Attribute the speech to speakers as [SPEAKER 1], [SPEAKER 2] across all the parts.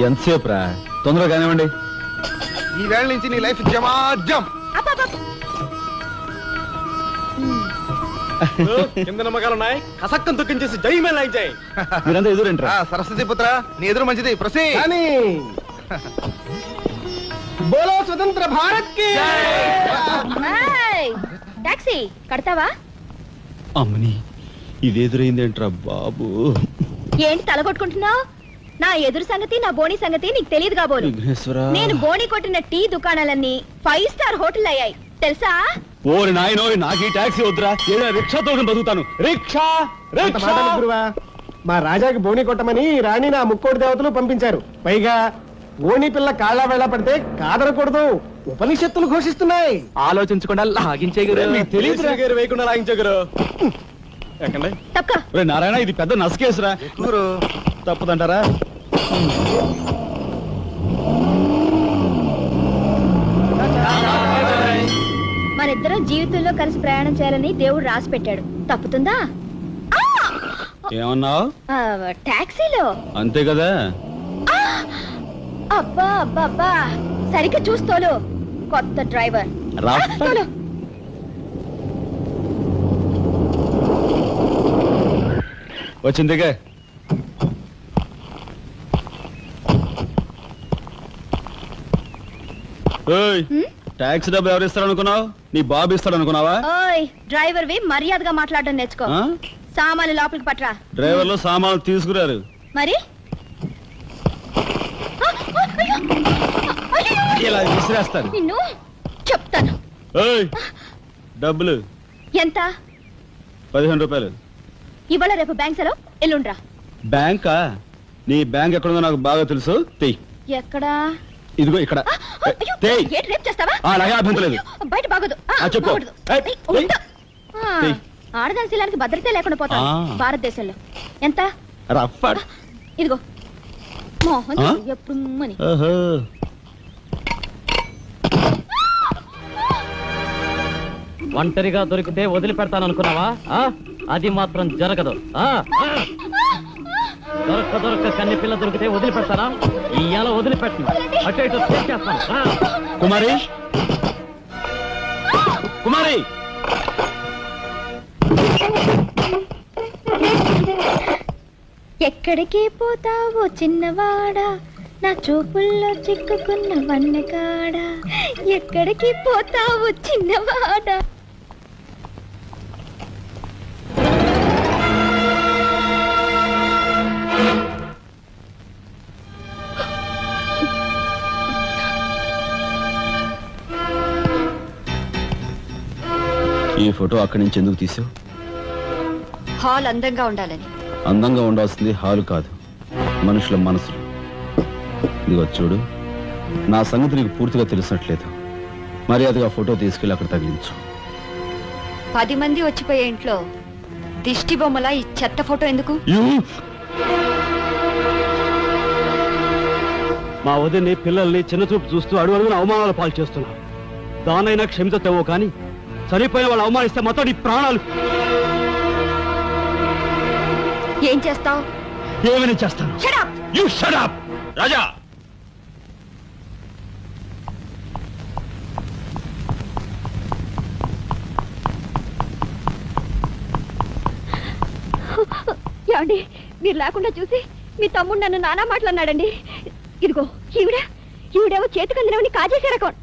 [SPEAKER 1] ఎంతసేపు రా, తొందరగా కానివ్వండి.
[SPEAKER 2] ఈ వేళ నుంచి నీ లైఫ్ జమాజం.
[SPEAKER 3] కింద నమ్మకాలు ఉన్నాయి, కసక్కం తొక్కించేసి జై మేళ జై.
[SPEAKER 1] మీరంతా ఎదురేంట్రా?
[SPEAKER 2] సరస్వతి పుత్ర, నీ ఎదురు మంచిది. ప్రసీ
[SPEAKER 3] బోలో స్వతంత్ర భారత్ కి
[SPEAKER 4] టాక్సీ కడతావా?
[SPEAKER 1] అమ్మని, ఇది ఎదురైందేంట్రా బాబు?
[SPEAKER 4] ఏంటి తలగొట్టుకుంటున్నావు? నా ఎదురు సంగతి, నా బోని సంగతి నీకు తెలియదు కాబోలు. నేను బోని కొట్టిన టీ దుకాణాలన్నీ 5 స్టార్ హోటల్ అయ్యాయి తెలుసా?
[SPEAKER 1] ఓరి నాయనో, నాకు ఈ టాక్సీ వద్దురా, ఏదైనా రిక్షాతో బతుకుతాను. రిక్షా
[SPEAKER 3] గురువా, మా రాజాకి బోని కొట్టమని రాణి నా ముక్కోటి దేవతలు పంపించారు. పైగా ఓణి పిల్ల కాళ్ళ వెళ్ళ పడితే కాదనకూడదు, ఉపనిషత్తులు ఘోషిస్తున్నాయి.
[SPEAKER 1] ఆలోచించకుండా లాగించే
[SPEAKER 3] తెలియదు వేయకుండా లాగించగరు.
[SPEAKER 1] నారాయణ, ఇది పెద్ద నసకేసురా. తప్పదంటారా?
[SPEAKER 4] మనిద్దరం జీవితంలో కలిసి ప్రయాణం చేయాలని దేవుడు రాసి పెట్టాడు. తప్పుతుందా?
[SPEAKER 1] ఏమన్నావు?
[SPEAKER 4] టాక్సీలో
[SPEAKER 1] అంతే కదా.
[SPEAKER 4] అబ్బా అబ్బా అబ్బా, సరిగ్గా చూస్తోలు. కొత్త డ్రైవర్
[SPEAKER 1] వచ్చిందిగా. టాక్సీ డబ్బు ఎవరు ఇస్తారు అనుకున్నావు? నీ బాబు ఇస్తాడు అనుకున్నావా?
[SPEAKER 4] ఓయ్ డ్రైవర్ వి మర్యాదగా మాట్లాడడం నేర్చుకో. సామాన్లు లోపలికి పట్రా.
[SPEAKER 1] డ్రైవర్లు సామాన్లు తీసుకురారు
[SPEAKER 4] మరి
[SPEAKER 1] ఇలా విసిరేస్తారు.
[SPEAKER 4] నిన్ను చెప్తాను.
[SPEAKER 1] డబ్బులు
[SPEAKER 4] ఎంత?
[SPEAKER 1] 15 రూపాయలు.
[SPEAKER 4] ఇవాళ రేపు బ్యాంక్ సెలవు, ఎల్లుండ్రా.
[SPEAKER 1] బ్యాంకా? నీ బ్యాంక్ ఎక్కడుందో నాకు బాగా తెలుసు.
[SPEAKER 4] ఎక్కడా?
[SPEAKER 1] ఇదిగో ఇక్కడ. అలాగే అభ్యంతలేదు.
[SPEAKER 4] బయట బాగోదు. ఆడదాని శీలానికి భద్రత లేకుండా పోతా భారతదేశంలో. ఎంత? ఇదిగో మోహన్ ఎప్పుడు మని.
[SPEAKER 5] ఒంటరిగా దొరికితే వదిలిపెడతాను అనుకున్నావా? అది మాత్రం జరగదు. దొరక్క కన్ని పిల్ల దొరికితే వదిలిపెడతానా? ఇయ్యాల వదిలిపెట్టను. అటు ఇటు చేస్తాను.
[SPEAKER 1] కుమారి, కుమారి,
[SPEAKER 4] ఎక్కడికి పోతావో చిన్నవాడా, నా చూపుల్లో చిక్కుకున్న వన్నెకాడా. ఎక్కడికి పోతావో చిన్నవాడా.
[SPEAKER 1] ఈ ఫోటో అక్కడి నుంచి ఎందుకు తీసావు?
[SPEAKER 4] హాల్ అందంగా ఉండాలని.
[SPEAKER 1] అందంగా ఉండాల్సింది హాలు కాదు, మనుషుల మనసులు. ఇదిగో చూడు, నా సంగతి నీకు పూర్తిగా తెలిసినట్లేదు. మర్యాదగా ఫోటో తీసుకెళ్ళి అక్కడ తగిలించు.
[SPEAKER 4] 10 మంది వచ్చిపోయే ఇంట్లో దిష్టి బొమ్మల ఈ చెత్త ఫోటో ఎందుకు?
[SPEAKER 5] మా వదిని పిల్లల్ని చిన్నచూపు చూస్తూ అడుగున అవమానాలు పాలు చేస్తున్నారు. దానైనా క్షమితేమో కానీ చనిపోయిన వాళ్ళు అవమానిస్తే మొత్తం నీ ప్రాణాలు.
[SPEAKER 4] ఏం చేస్తావు?
[SPEAKER 5] ఏమైనా చేస్తాను.
[SPEAKER 1] You shut up, రాజా.
[SPEAKER 4] ఏమండి, మీరు లేకుండా చూసి మీ తమ్ముడు నన్ను నానా మాట్లాడినాడండి. ఇదిగో ఈవిడేమో చేతికందినవని కాజేసే రకం.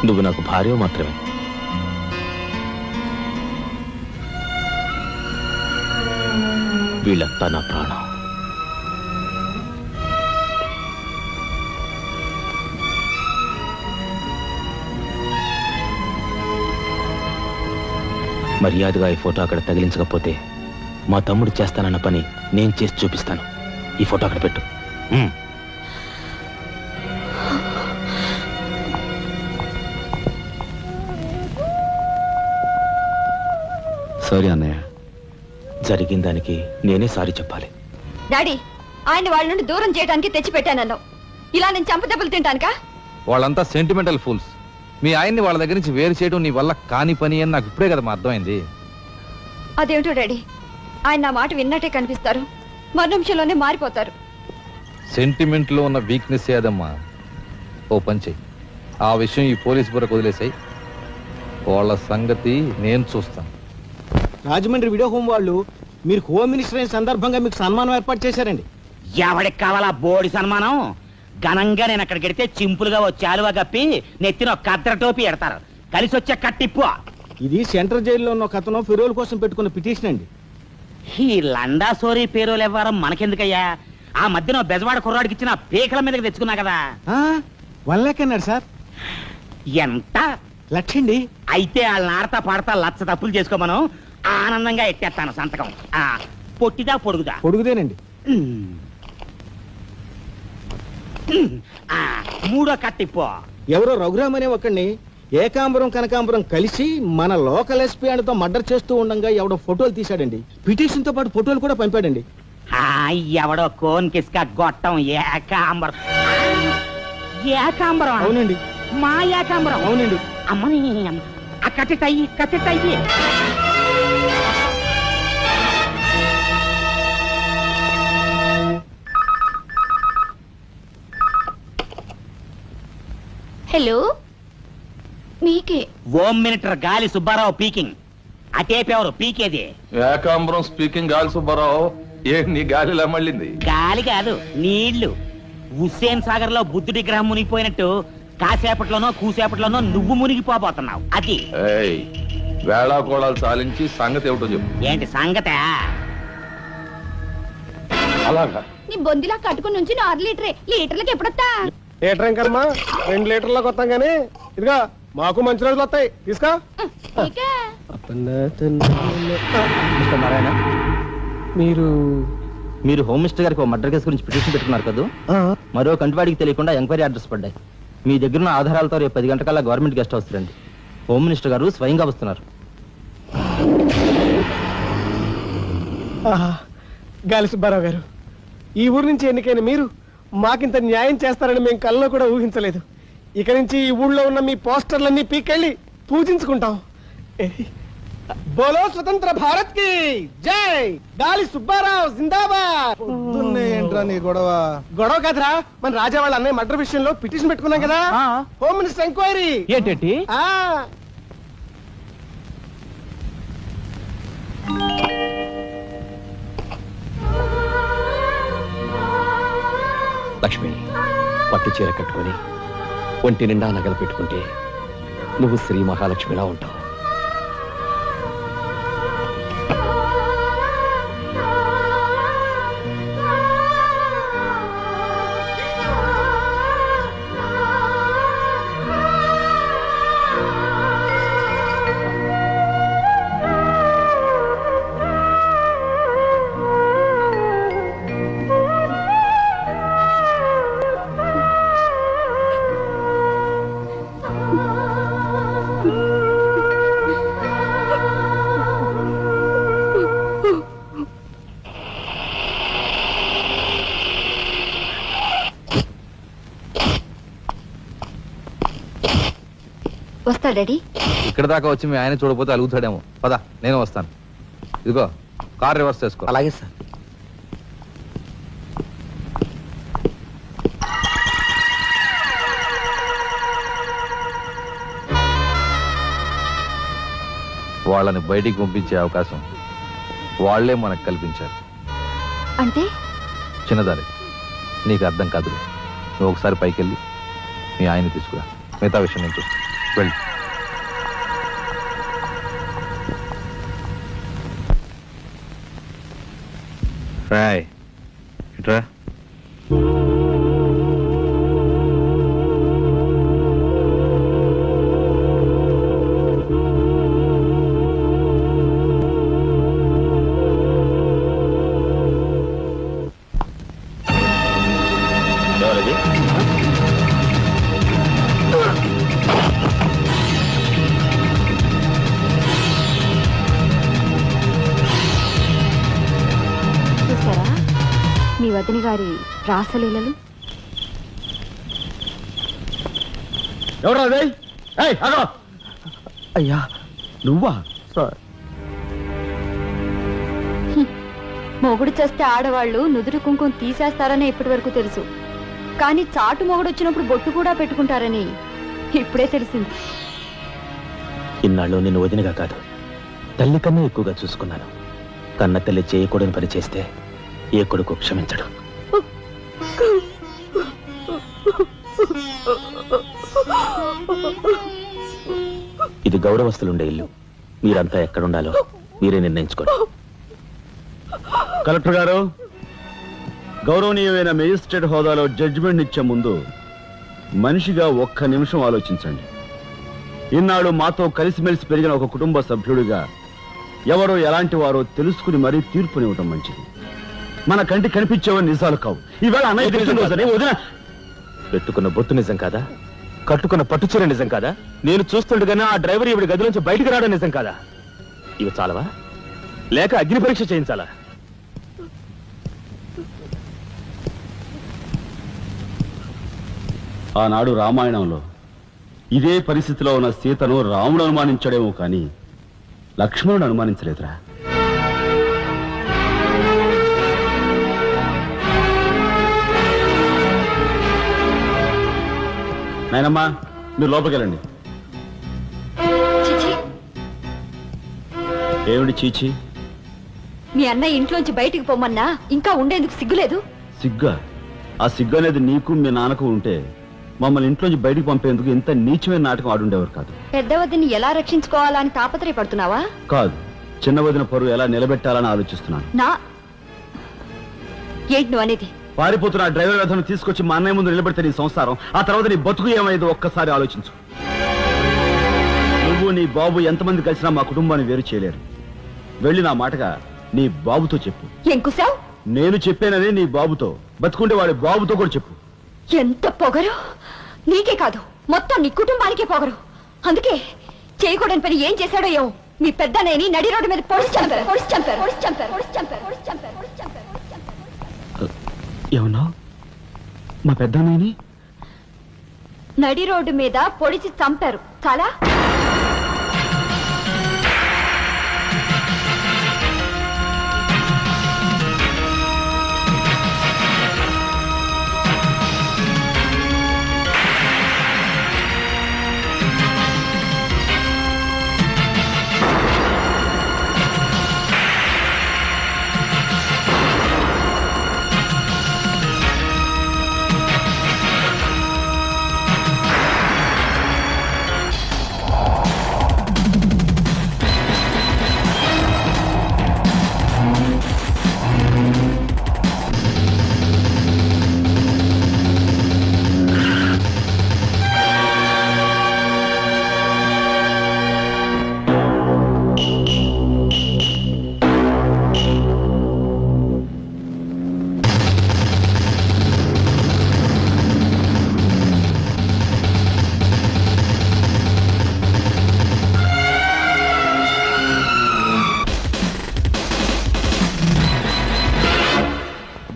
[SPEAKER 6] నువ్వు నాకు భార్య మాత్రమే. వీళ్ళంతా నా ప్రాణం. మర్యాదగా ఈ ఫోటో అక్కడ తగిలించకపోతే మా తమ్ముడు చేస్తానన్న పని నేను చేసి చూపిస్తాను. ఈ ఫోటో అక్కడ పెట్టు.
[SPEAKER 1] సారీ అన్నయ్య.
[SPEAKER 6] జరిగిన దానికి నేనే సారీ చెప్పాలి.
[SPEAKER 4] డాడీ, ఆయన వాళ్ళ నుండి దూరం చేయడానికి తెచ్చిపెట్టానన్నావు. ఇలా నేను చంపదెబ్బలు తింటానుకా?
[SPEAKER 2] వాళ్ళంతా సెంటిమెంటల్ ఫూల్స్.
[SPEAKER 7] మీ ఆయన్ని వాళ్ళ దగ్గర నుంచి వేరు చేయడం నీ వల్ల కాని పని అని నాకు ఇప్పుడే కదమ్మా అర్థమైంది.
[SPEAKER 4] అదేమిటో డాడీ, ఆయన నా మాట విన్నట్టే కనిపిస్తారు, మరు నిమిషంలోనే మారిపోతారు.
[SPEAKER 7] సెంటిమెంట్ లో ఉన్న వీక్నెస్ ఏదమ్మా. ఓ పని చెయ్యి, ఆ విషయం ఈ పోలీస్ బుర్రకు వదిలేసాయి. వాళ్ళ సంగతి నేను చూస్తాను.
[SPEAKER 3] రాజమండ్రి వీడియో హోమ్ వాళ్ళు మీరు హోమ్ మినిస్టర్ అయిన సందర్భంగా మీకు సన్మానం ఏర్పాటు చేశారండి.
[SPEAKER 8] ఎవడికి కావాలా బోడి సన్మానం? ఘనంగా నేను అక్కడికి వెడితే చింపులుగా ఓ చాలువా కప్పి నెత్తిన ఒక కద్ర టోపీ ఎడతారు. కలిసి వచ్చే కట్టిప్పు.
[SPEAKER 3] ఇది సెంట్రల్ జైల్లో ఉన్న ఒక అతను ఫిరోల్ కోసం పెట్టుకున్న పిటిషన్ అండి.
[SPEAKER 8] ఈ లండా సోరీ పేరోలు ఇవ్వడం మనకెందుకయ్యా? ఆ మధ్యన ఓ బెజవాడ కుర్రాడికి ఇచ్చిన పీకల మీదకి తెచ్చుకున్నా కదా.
[SPEAKER 3] 1 lakh అన్నాడు సార్.
[SPEAKER 8] ఎంత?
[SPEAKER 3] 1 lakh అండి.
[SPEAKER 8] అయితే వాళ్ళని ఆడతా పాడతా లచ్చ తప్పులు చేసుకోమను, ఆనందంగా ఎట్టేస్తాను సంతకం. పొట్టిదా పొడుగుదా?
[SPEAKER 3] పొడుగుదేనండి.
[SPEAKER 8] మూడో కట్టిప్పు.
[SPEAKER 3] ఎవరో రఘురామ్ అనే ఒకడిని ఏకాంబరం కనకాంబరం కలిసి మన లోకల్ ఎస్పీ అండ్తో మర్డర్ చేస్తూ ఉండగా ఎవడో ఫోటోలు తీశాడండి. పిటిషన్ తో పాటు ఫోటోలు కూడా పంపాడండి.
[SPEAKER 8] ఎవడో కోన్ కిస్క గొట్టం ఏకాంబరం. ఏకాంబరం?
[SPEAKER 3] అవునండి.
[SPEAKER 8] మా ఏకాంబరం?
[SPEAKER 3] అవునండి.
[SPEAKER 8] అమ్మని కట్టెట్టయ్యి కట్టెట్టయ్యి.
[SPEAKER 4] హలో, మీకే.
[SPEAKER 8] ఓం మినిటర్ గాలి సుబ్బారావు పీకింగ్. అటేపెవరు పీకేది?
[SPEAKER 7] ఏకాంబరం స్పీకింగ్. గాలి సుబ్బారావు, ఏ నీ గాలిలా మళ్ళింది?
[SPEAKER 8] గాలి కాదు, నీళ్లు. హుస్సేన్ సాగర్ లో బుద్ధుడి గ్రహం మునిగిపోయినట్టు కాసేపట్లోనో కూసేపట్లోనో నువ్వు మునిగిపోబోతున్నావు. అది
[SPEAKER 7] వేళాకోళాలు చాలించి సంగతి ఏమిటో చెప్పు.
[SPEAKER 8] ఏంటి సంగతే?
[SPEAKER 7] అలాగా
[SPEAKER 4] నీ బొందిలా కట్టుకుని నుంచి 6 లీటరే. లీటర్లకి ఎప్పుడొస్తా?
[SPEAKER 3] లీటర్ ఇంకమ్మా 2 లీటర్లకు వస్తాం కానీ ఇదిగా మాకు మంచి రోజులు వస్తాయి. తీసుకో.
[SPEAKER 4] ఇకే.
[SPEAKER 6] నారాయణ,
[SPEAKER 3] మీరు
[SPEAKER 6] మీరు హోమ్ మినిస్టర్ గారికి ఒక మర్డర్ కేసు గురించి పిటిషన్ పెట్టుకున్నారు కదా. మరో కంటివాడికి తెలియకుండా ఎంక్వైరీ అడ్రస్ పడ్డాయి. మీ దగ్గర ఉన్న ఆధారాలతో రేపు 10 గంటకల్లా గవర్నమెంట్ గెస్ట్ హౌస్ రండి. హోమ్ మినిస్టర్ గారు స్వయంగా వస్తున్నారు.
[SPEAKER 3] గాలి సుబ్బారావు గారు, ఈ ఊరు నుంచి ఎన్నికైన మీరు మాకింత న్యాయం చేస్తారని మేము కల్లో కూడా ఊహించలేదు. ఇక నుంచి ఈ ఊళ్ళో ఉన్న మీ పోస్టర్లన్నీ పీకెళ్ళి పూజించుకుంటాం. బోలో స్వతంత్ర భారత్ కి జై. గాలి సుబ్బారావు జిందాబాద్.
[SPEAKER 2] ఏంట్రా నీ గొడవ?
[SPEAKER 3] గొడవ కాదురా, మన రాజా వాళ్ళ అన్నయ్య మర్డర్ విషయంలో పిటిషన్ పెట్టుకున్నాం కదా. Home minister enquiry.
[SPEAKER 6] ఏంటంటే
[SPEAKER 9] లక్ష్మి, పట్టు చీర కట్టుకొని ఒంటి నిండా నగలు పెట్టుకుంటే నువ్వు శ్రీ మహాలక్ష్మిలా ఉంటావు.
[SPEAKER 4] వస్తా డాడీ.
[SPEAKER 7] ఇక్కడ దాకా వచ్చి మీ ఆయన చూడపోతే అలుగుతాడేమో. పద, నేను వస్తాను. ఇదిగో కార్ రివర్స్ చేసుకో.
[SPEAKER 9] అలాగే సార్.
[SPEAKER 7] వాళ్ళని బయటికి పంపించే అవకాశం వాళ్లే మనకు కల్పించారు.
[SPEAKER 4] అంటే
[SPEAKER 7] చిన్నదారి, నీకు అర్థం కాదు. నువ్వు ఒకసారి పైకి వెళ్ళి మీ ఆయన తీసుకురా. మిగతా విషయం నేను చూస్తాను. వెళ్ళి రాయ్ ఇట్రా.
[SPEAKER 4] చూసారా మీ వదిన గారి రాసలీలలు?
[SPEAKER 3] ఎవరు
[SPEAKER 1] ఏయ్, ఆగు!
[SPEAKER 9] అయ్యా
[SPEAKER 1] నువ్వా?
[SPEAKER 9] సార్
[SPEAKER 4] మొగుడు చేస్తే ఆడవాళ్ళు నుదురు కుంకుమ తీసేస్తారని ఇప్పటి వరకు తెలుసు, కానీ చాటు మొగుడు వచ్చినప్పుడు బొట్టు కూడా పెట్టుకుంటారని ఇప్పుడే తెలిసింది.
[SPEAKER 9] ఇన్నాళ్ళు నిన్ను వదినగా కాదు, తల్లి కన్నా ఎక్కువగా చూసుకున్నాను. కన్న తల్లి చేయకూడని పని చేస్తే ఏ కొడుకు క్షమించడు. ఇది గౌరవస్తులుండే ఇల్లు. మీరంతా ఎక్కడుండాలో మీరే నిర్ణయించుకోండి.
[SPEAKER 1] కలెక్టర్ గారు, గౌరవనీయమైన మేజిస్ట్రేట్ హోదాలో జడ్జిమెంట్ ఇచ్చే ముందు మనిషిగా ఒక్క నిమిషం ఆలోచించండి. ఇన్నాళ్ళు మాతో కలిసిమెలిసి పెరిగిన ఒక కుటుంబ సభ్యుడిగా ఎవరో ఎలాంటి వారో తెలుసుకుని మరీ తీర్పునివ్వటం మంచిది. మన కంటి కనిపించేవని నిజాలు కావు. ఈవేళ అన్నయ్య పుట్టినరోజని వదిన
[SPEAKER 9] పెట్టుకున్న బొత్తు నిజం కాదా? కట్టుకున్న పట్టుచీర నిజం కాదా? నేను చూస్తుండగానే ఆ డ్రైవర్ ఇవిడి గది నుంచి బయటికి రావడం నిజం కాదా? ఇవి చాలవా, లేక అగ్ని పరీక్ష చేయించాలా?
[SPEAKER 1] ఆనాడు రామాయణంలో ఇదే పరిస్థితిలో ఉన్న సీతను రాముడు అనుమానించాడేమో కానీ లక్ష్మణుడు అనుమానించలేదురా. నాయనమ్మా, మీరు లోపలికి వెళ్ళండి.
[SPEAKER 4] చిచి,
[SPEAKER 1] ఏమిటి చీచి?
[SPEAKER 4] మీ అన్నయ్య ఇంట్లోంచి బయటికి పొమ్మన్నా ఇంకా ఉండేందుకు సిగ్గులేదు?
[SPEAKER 1] సిగ్గా? ఆ సిగ్గు అనేది నీకు మీ నాన్నకు ఉంటే మమ్మల్ని ఇంట్లోంచి బయటికి పంపేందుకు ఇంత నీచమైన నాటకం ఆడుండేవారు కాదు.
[SPEAKER 4] పెద్దవదిని ఎలా రక్షించుకోవాలా అని తాపత్రయపడుతున్నావా?
[SPEAKER 1] కాదు, చిన్న వదిన పరువు ఎలా నిలబెట్టాలని ఆలోచిస్తున్నాను.
[SPEAKER 4] ఏంటి నువ్వు అనేది?
[SPEAKER 1] పారిపోతున్న డ్రైవర్ వ్యధను తీసుకొచ్చి మా అన్నయ్య ముందు నిలబెడితే నీ సంసారం, ఆ తర్వాత నీ బతుకు ఏమైందో ఒక్కసారి ఆలోచించు. నువ్వు నీ బాబు ఎంతమంది కలిసినా మా కుటుంబాన్ని వేరు చేయలేరు. వెళ్ళి నా మాటగా నీ బాబుతో చెప్పు.
[SPEAKER 4] ఏం కుసావ్?
[SPEAKER 1] నేను చెప్పానని నీ బాబుతో, బతుకుంటే వాడి బాబుతో కూడా చెప్పు.
[SPEAKER 4] ఎంత పొగరు! నీకే కాదు, మొత్తం నీ కుటుంబానికే పొగరు. అందుకే చేయకూడని పని ఏం చేశాడో ఏమో మీ పెద్దనేని నడి రోడ్డు మీద పొడిచి చంపారు.
[SPEAKER 1] ఏమన్నా? మా పెద్దనేని
[SPEAKER 4] నడి రోడ్డు మీద పొడిచి చంపారు. చాలా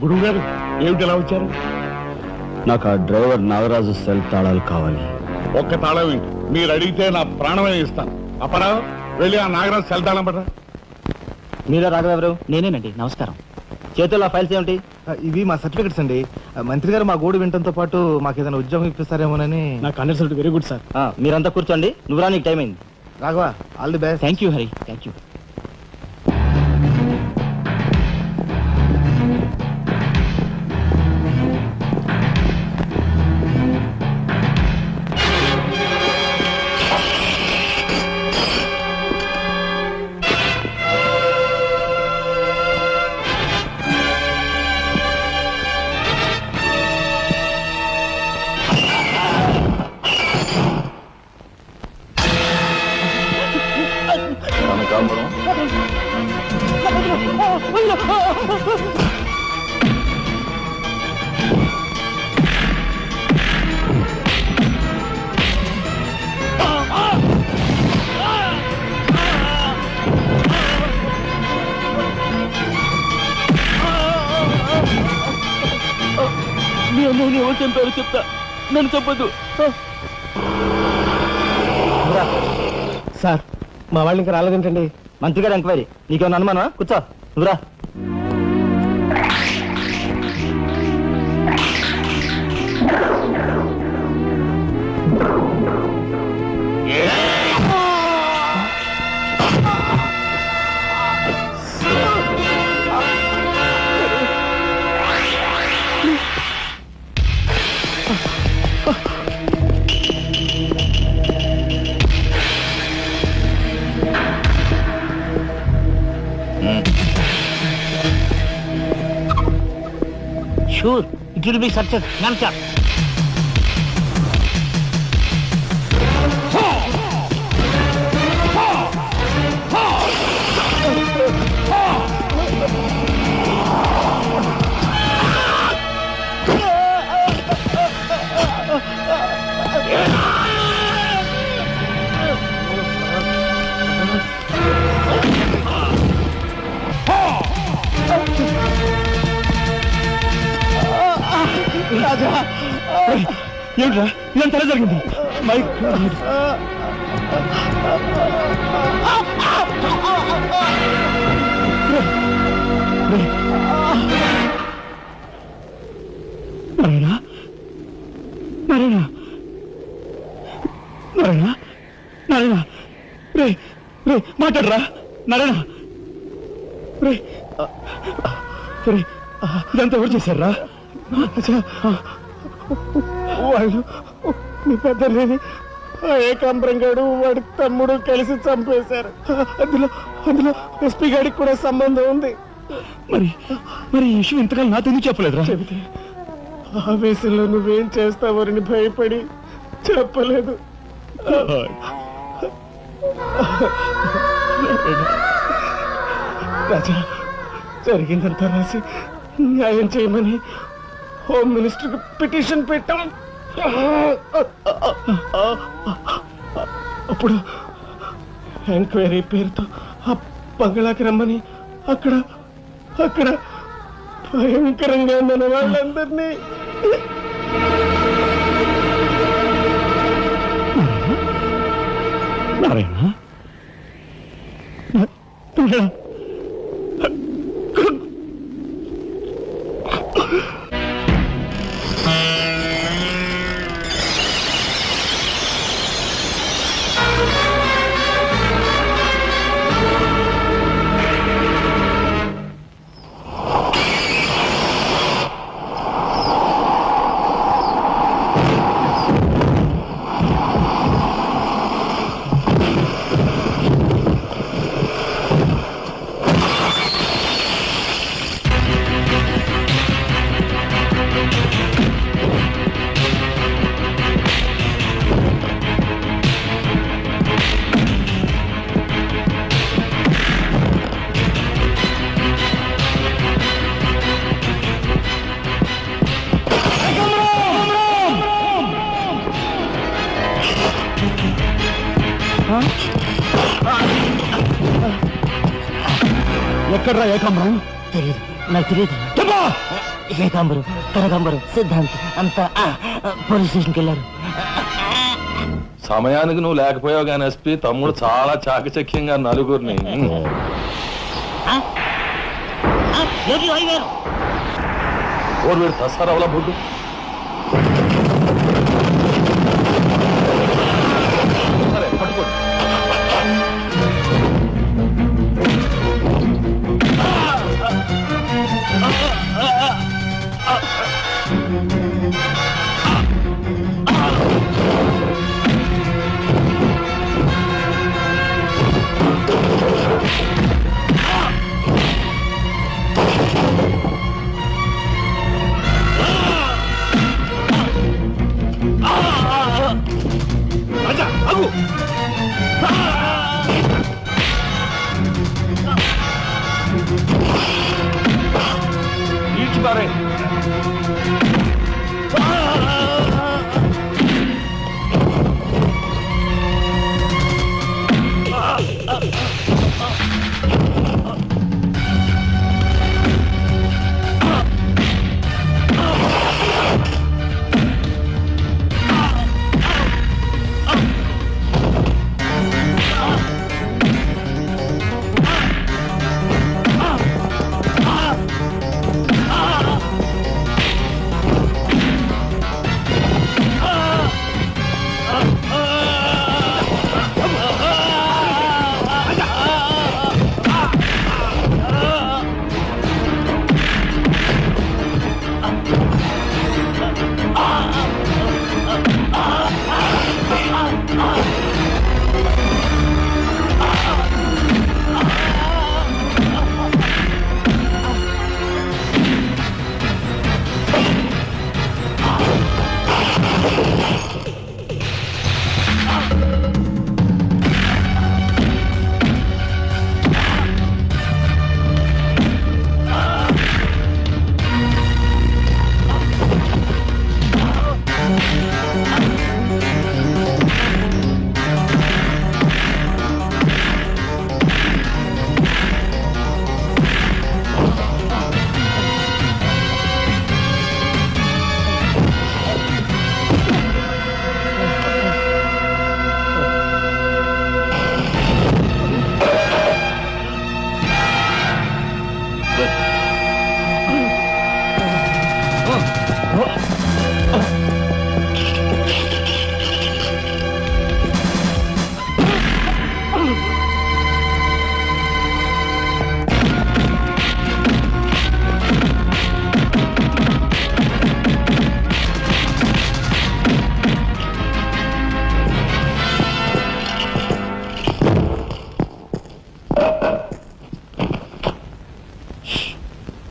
[SPEAKER 2] గురువు గారు, ఏమిటి ఎలా వచ్చారు?
[SPEAKER 1] నాకు ఆ డ్రైవర్ నాగరాజు సెల్ తాళాలు కావాలి.
[SPEAKER 2] ఒక్క తాళం ఏంటి, మీరు అడిగితే నా ప్రాణమే ఇస్తాను. అపరావు, వెళ్ళి ఆ నాగరాజు సెల్ తాళం పడరా.
[SPEAKER 6] మీరే రాఘవెవరు? నేనేనండి. నమస్కారం. చేతుల్లో ఫైల్స్ ఏమిటి?
[SPEAKER 10] ఇవి మా సర్టిఫికెట్స్ అండి. మంత్రి గారు మా గోడు వినటంతో పాటు మాకు ఏదైనా ఉద్యోగం ఇప్పిస్తారేమోనని.
[SPEAKER 3] నా కండక్ట్ వెరీ గుడ్ సార్.
[SPEAKER 6] మీరంతా కూర్చోండి. నువ్వు రా, నీకు టైం అయింది.
[SPEAKER 10] Raghava, all the best.
[SPEAKER 6] Thank you Hari, thank you.
[SPEAKER 9] మీ అన్నయ్యని ఎవరు చంపారో చెప్తా, నన్ను చెప్పదు.
[SPEAKER 3] సార్ మా వాళ్ళు ఇంకా రాలేదేంటండి?
[SPEAKER 6] మంత్రి గారు ఎంక్వైరీ నీకేమన్నా అనుమానమా? కూర్చో నువ్వురా.
[SPEAKER 8] Sure it will be success. నన్సార్
[SPEAKER 3] ఏమిట్రా ఇదంతా జరిగింది? నారాయణ నారాయణ నారాయణ నారాయణ రే రే మాట్లాడరా నారాయణ రే రే ఇదంతా ఎవరు చేశారా? వాళ్ళు మీ పెద్దలేని ఏకాంబరం గారు వాడి తమ్ముడు కలిసి చంపేశారు. అందులో ఎస్పీ గారికి కూడా సంబంధం ఉంది. మరి మరి ఈ విషయం ఇంతకాలం నాతో ఎందుకు చెప్పలేదురా? చెబితే ఆవేశంలో నువ్వేం చేస్తావని భయపడి చెప్పలేదు. రాజా జరిగిందంతా రాసి న్యాయం చేయమని హోమ్ మినిస్టర్ పిటిషన్ పెట్టాం. అప్పుడు ఎంక్వైరీ పేరుతో ఆ బంగ్లాకి రమ్మని అక్కడ భయంకరంగా మన వాళ్ళందరినీ నారాయణ ఎక్కడ్రా ఏకాంబరం?
[SPEAKER 8] తెలియదు, నాకు తెలియదు. ఏకాంబరం, కనకాంబరం, సిద్ధాంత్ అంతా పోలీస్ స్టేషన్కి వెళ్ళారు.
[SPEAKER 7] సమయానికి నువ్వు లేకపోయావు కానీ ఎస్పీ తమ్ముడు చాలా చాకచక్యంగా నలుగురిని ఓడు వీడు తసారవల బొడ్డు సరే పట్టుకోండి.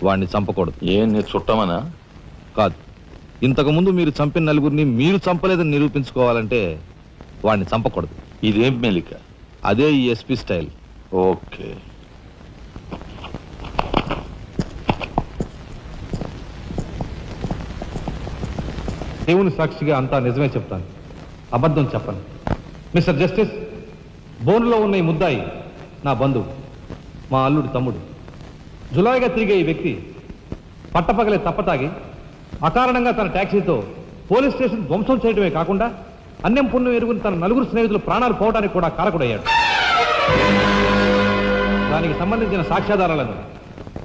[SPEAKER 7] వాడిని చంపకూడదు.
[SPEAKER 2] ఏం నీ చుట్టమనా?
[SPEAKER 7] కాదు, ఇంతకుముందు మీరు చంపిన నలుగురిని మీరు చంపలేదని నిరూపించుకోవాలంటే వాడిని చంపకూడదు.
[SPEAKER 2] ఇదేం మెలిక?
[SPEAKER 7] అదే ఈ ఎస్పీ స్టైల్.
[SPEAKER 2] ఓకే.
[SPEAKER 7] దేవుని సాక్షిగా అంతా నిజమే చెప్తాను, అబద్ధం చెప్పను. మిస్టర్ జస్టిస్, బోన్లో ఉన్న ఈ ముద్దాయి నా బంధువు, మా అల్లుడి తమ్ముడు. జులాయిగా తిరిగే ఈ వ్యక్తి పట్టపగలే తప్పతాగి అకారణంగా తన ట్యాక్సీతో పోలీస్ స్టేషన్ ధ్వంసం చేయడమే కాకుండా అన్యం పుణ్యం ఎరుగుని తన నలుగురు స్నేహితులు ప్రాణాలు పోవడానికి కూడా కారకుడయ్యాడు. దానికి సంబంధించిన సాక్ష్యాధారాలను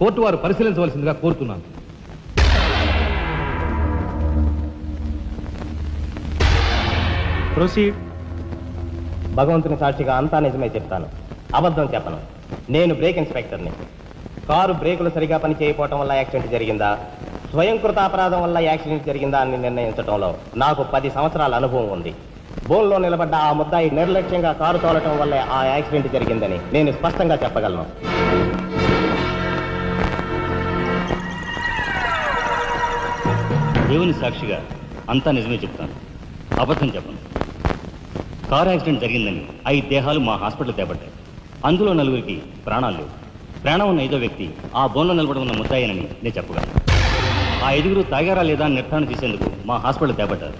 [SPEAKER 7] కోర్టు వారు పరిశీలించవలసిందిగా కోరుతున్నాను.
[SPEAKER 3] ప్రొసీడ్.
[SPEAKER 6] భగవంతుని సాక్షిగా అంతా నిజమే చెప్తాను, అబద్ధం చెప్పను. నేను బ్రేక్ ఇన్స్పెక్టర్ని. కారు బ్రేకులు సరిగా పని చేయకపోవటం వల్ల యాక్సిడెంట్ జరిగిందా, స్వయంకృత అపరాధం వల్ల యాక్సిడెంట్ జరిగిందా అని నిర్ణయించడంలో నాకు 10 సంవత్సరాల అనుభవం ఉంది. బోన్లో నిలబడ్డ ఆ ముద్దాయి నిర్లక్ష్యంగా కారు తోలటం వల్లే ఆ యాక్సిడెంట్ జరిగిందని నేను స్పష్టంగా చెప్పగలను.
[SPEAKER 5] దేవుని సాక్షిగా అంతా నిజమే చెప్తాను, అబద్ధం చెప్పను. కారు యాక్సిడెంట్ జరిగిందని 5 దేహాలు మా హాస్పిటల్ తేబడ్డాయి. అందులో 4గురికి ప్రాణాలు లేవు. ప్రాణం ఉన్న 5వ వ్యక్తి ఆ బోన్లో నిలబడి ఉన్న ముద్దాయనని నేను చెప్పగలను. ఆ 5గురు తాగారా లేదా అని నిర్ధారణ చేసేందుకు మా హాస్పిటల్ తేబడ్డారు.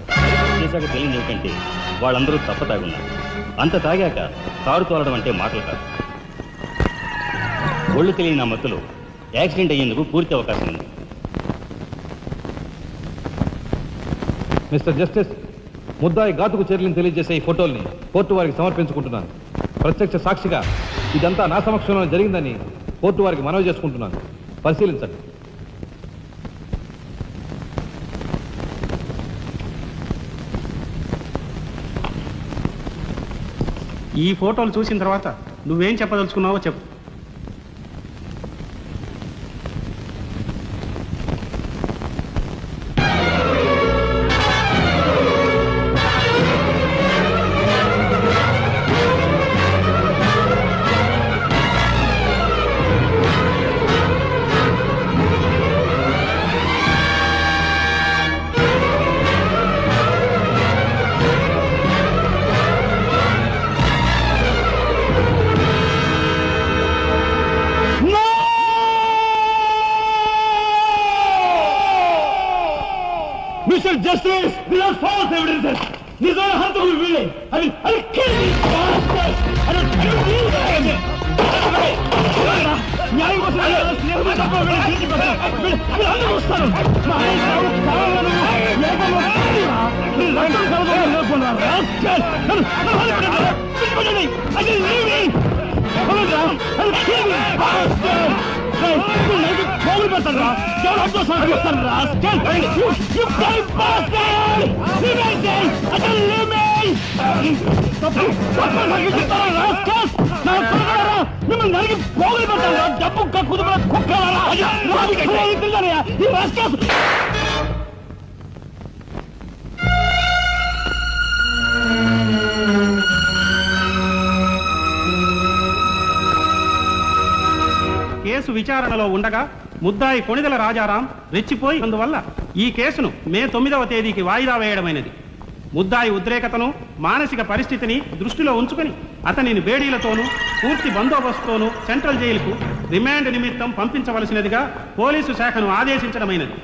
[SPEAKER 5] చేశాక తెలియదు ఏమిటంటే వాళ్ళందరూ తప్ప తాగున్నారు. అంత తాగాక కారు తోలడం అంటే మాటలు కాదు. ఒళ్ళు తెలియని నా మత్తులో యాక్సిడెంట్ అయ్యేందుకు పూర్తి అవకాశం ఉంది.
[SPEAKER 7] మిస్టర్ జస్టిస్, ముద్దాయి ఘాతుకు చర్యలను తెలియజేసే ఈ ఫోటోల్ని కోర్టు వారికి సమర్పించుకుంటున్నాను. ప్రత్యక్ష సాక్షిగా ఇదంతా నా సమక్షంలో జరిగిందని కోర్టు వారికి మనవి చేసుకుంటున్నాను. పరిశీలించండి.
[SPEAKER 3] ఈ ఫోటోలు చూసిన తర్వాత నువ్వేం చెప్పదలుచుకున్నావో చెప్పు.
[SPEAKER 2] Mr. Justice, these are false evidences. These are hardcore willing. I'll kill these bastards. I don't believe that. న్యాయం కోసం అందరూ వస్తారు. మిమ్మల్ని నరికి పోగులు పెట్టారా? డబ్బు కుదుపుల కుక్కలారా?
[SPEAKER 3] కేసు విచారణలో ఉండగా ముద్దాయి కొణిదెల రాజారాం రెచ్చిపోయి అందువల్ల ఈ కేసును మే 9వ తేదీకి వాయిదా వేయడమైనది. ముద్దాయి ఉద్రేకతను, మానసిక పరిస్థితిని దృష్టిలో ఉంచుకొని అతనిని బేడీలతోనూ పూర్తి బందోబస్తుతోనూ సెంట్రల్ జైలుకు రిమాండ్ నిమిత్తం పంపించవలసినదిగా పోలీసు శాఖను ఆదేశించడమైనది.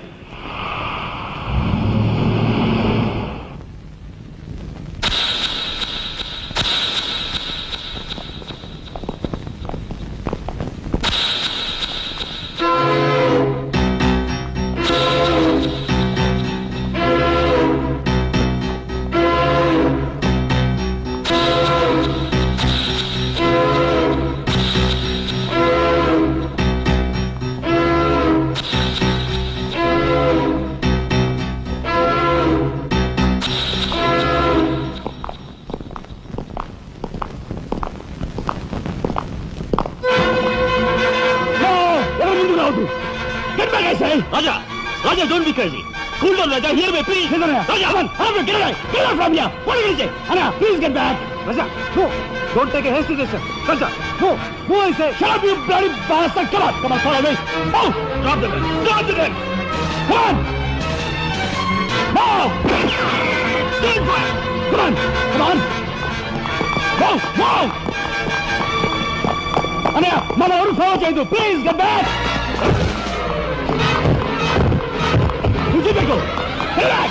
[SPEAKER 2] Get back, I say! Raja! Raja, don't be crazy! Cool down, Raja. Hear me, please! Raja, get away! Get away from here! What are you going to say? Anna, please get back!
[SPEAKER 10] Raja, no! Don't take a hasty decision. Raja, no! Move, I say!
[SPEAKER 2] Shut up, you bloody bastard! Come on, come on, follow me! Move! Drop the gun! Drop the gun! Come on! Move! Stand fire! Come on! Come on! Move! Move! Anaya, Mama, ఎవరు follow చేయదు. Please, get back! Go! Get back!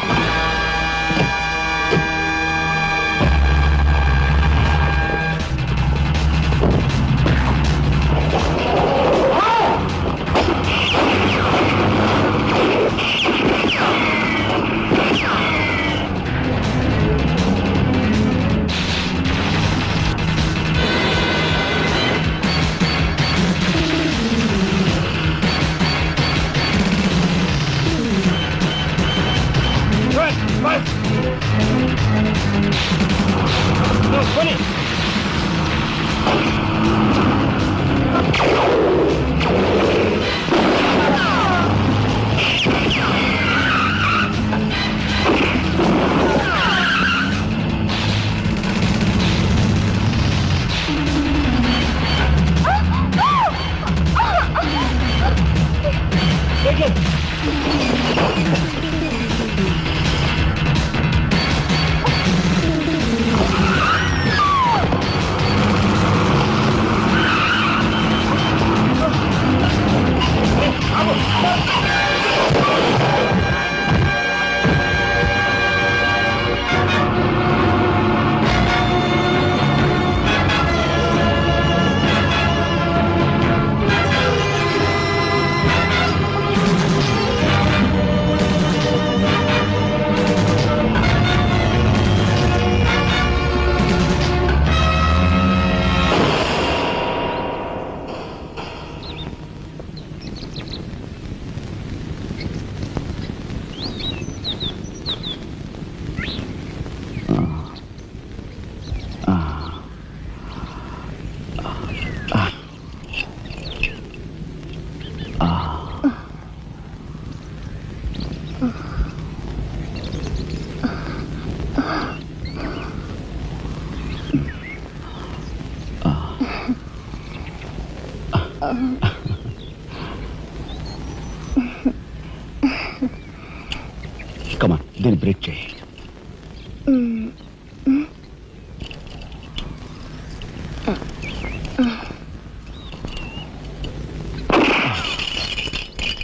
[SPEAKER 1] Come on, దీన్ని break చేయి.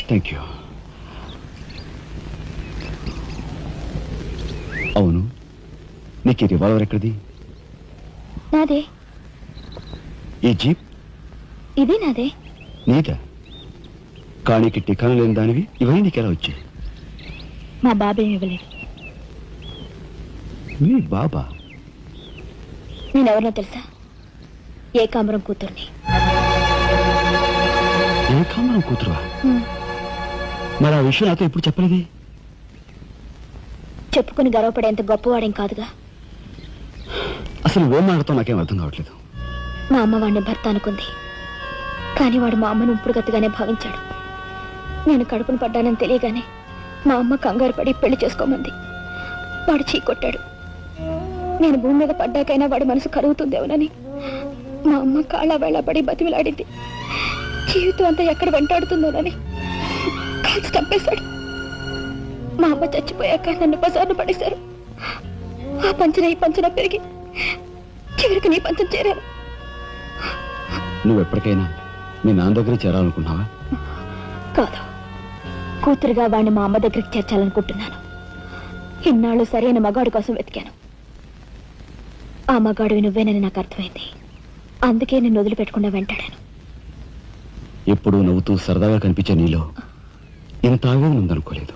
[SPEAKER 1] Thank you. అవును, నీకు ఈ revolver ఎక్కడిది?
[SPEAKER 4] నాదే.
[SPEAKER 1] ఈ జీప్?
[SPEAKER 4] ఇది నాదే.
[SPEAKER 1] నీదా? కానీకి టికాను లేని దానివి ఇవన్నీ నీకెలా వచ్చాయి?
[SPEAKER 4] మా బాబే ఇవ్వలేదు.
[SPEAKER 1] మీ బాబా?
[SPEAKER 4] నేనెవరినో తెలుసా? ఏకాంబరం కూతుర్ని.
[SPEAKER 1] ఏకాంబరం కూతురువా? మరి ఆ విషయం నాతో ఎప్పుడు చెప్పలేదే?
[SPEAKER 4] చెప్పుకుని గర్వపడేంత గొప్పవాడేం కాదుగా.
[SPEAKER 1] అసలు ఓ మాటతో నాకేం అర్థం కావట్లేదు.
[SPEAKER 4] మా అమ్మ వాడిని భర్త అనుకుంది, కానీ వాడు మా అమ్మను ఉంపుడుగతిగానే భావించాడు. నేను కడుపును పడ్డానని తెలియగానే మా అమ్మ కంగారు పడి పెళ్లి చేసుకోమంది. వాడు చీకొట్టాడు. నేను భూమి మీద పడ్డాకైనా వాడి మనసు కరుగుతుందేమోనని మా అమ్మ కాళ్ళ వేళ పడి బతిమిలాడింది. జీవితం అంతా ఎక్కడ వెంటాడుతుందోనని కాల్చి చంపేశాడు. మా అమ్మ చచ్చిపోయాక నన్ను బజార్ను పడేశారు. ఆ పంచన ఈ పంచన పెరిగి చివరికి నీ పంచం చేరాను.
[SPEAKER 1] నువ్వు ఎప్పటికైనా మీ నాన్న దగ్గర చేరాలనుకున్నావా?
[SPEAKER 4] కాదు, కూతురుగా వాడిని మా అమ్మ దగ్గరికి చేర్చాలనుకుంటున్నాను. ఇన్నాళ్ళు సరైన మగాడు కోసం వెతికాను. ఆ మగాడు నువ్వేనని నాకు అర్థమైంది. అందుకే నేను వదిలిపెట్టకుండా వెంటాడాను.
[SPEAKER 1] ఎప్పుడూ నవ్వుతూ సరదాగా కనిపించే నీలో ఇంత ఆవేదన ఉందనుకోలేదు.